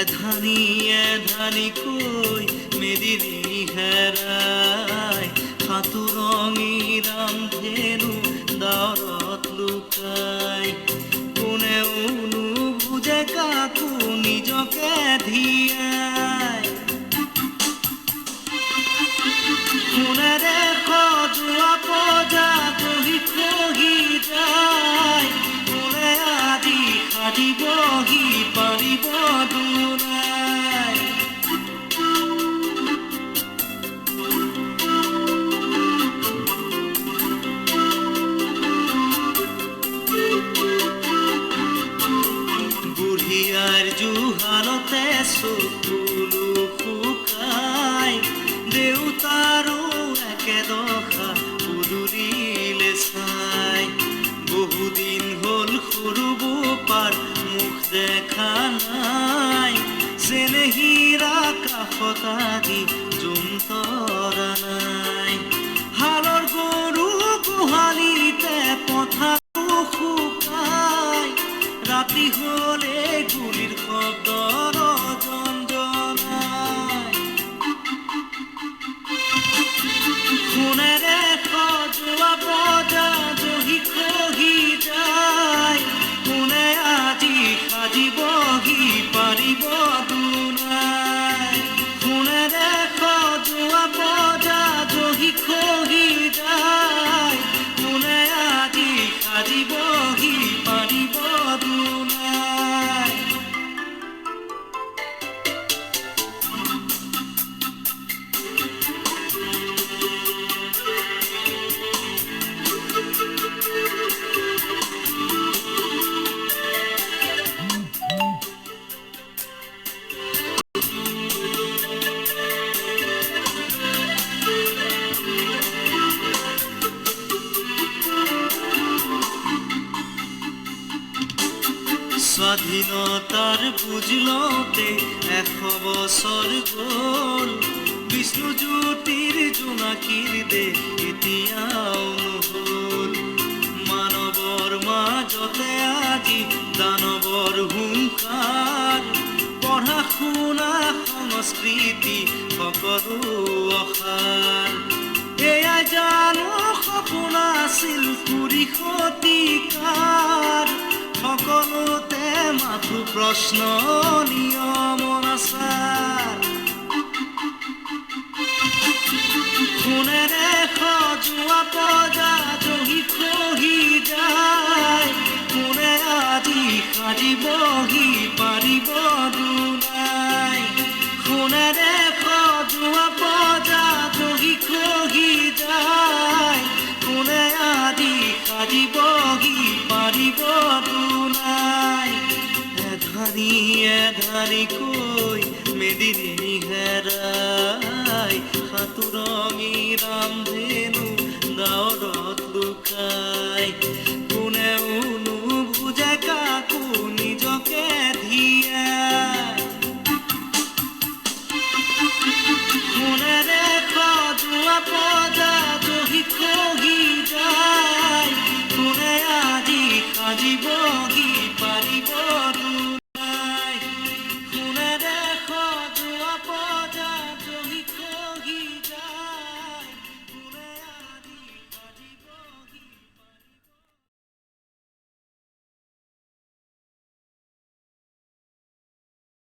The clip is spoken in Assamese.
এধানি কৈ মেদিনী হেৰাই সাঁতুৰঙী ৰামধেনু ডাৱৰত লুকাই কোনেও নুবুজে কাকো নিজকে ধিয়াই সোণেৰে সজোৱা পজা দহি খহি যায় কোনে আজি সাজিবহি পাৰিব দুনাই বুঢ়িয়াৰ জুহালতে চকুলো শুকাই দেউতাৰো একেদশা পদূলিলে চাই বহুদিন হ'ল সৰু বোপাৰ মুখ দেখা নাই চেনেহীৰা কাষত আজি জোনতৰা নাই হালৰ গৰু গোহালিতে পথাৰো শুকাই ৰাতি হ'লে গুলিৰ শব্দ ৰজনজনাই সোণেৰে সজোৱা পজা দহি খহি যায় কোনে আজি সাজিবহি পাৰিব দুনাই সোণেৰে সজোৱা পজা দহি খহি যায় কোনে আজি সাজিবহি পাৰিব দুনাই স্বাধীনতাৰ বুজলতে 100 বছৰ গ'ল বিষ্ণুজ্যোতিৰ জোনাকীৰ দেশ এতিয়াও নহ'ল মানৱৰ মাজতে আজি দানৱৰ হুংকাৰ পঢ়া শুনা সংস্কৃতি সকলো অসাৰ এয়া জানো সপোন আছিল কুৰি শতিকাৰ সকলোতে মাথো প্ৰশ্ন নিয়ম আচাৰ সোণেৰে সজোৱা পজা দহি খহি যায় কোনে আজি সাজিবহি পাৰিব দুনাই সোণেৰে সজোৱা পজা দহি খহি যায় কোনে আজি সাজিবহি পাৰিব দুনাই এধানি কৈ মেদিনী হেৰাই সাঁতুৰঙী ৰামধেনু ডাৱৰত লুকাই কোনেও নুবুজে কাকো নিজকে ধিয়াই সোণেৰে সজোৱা পজা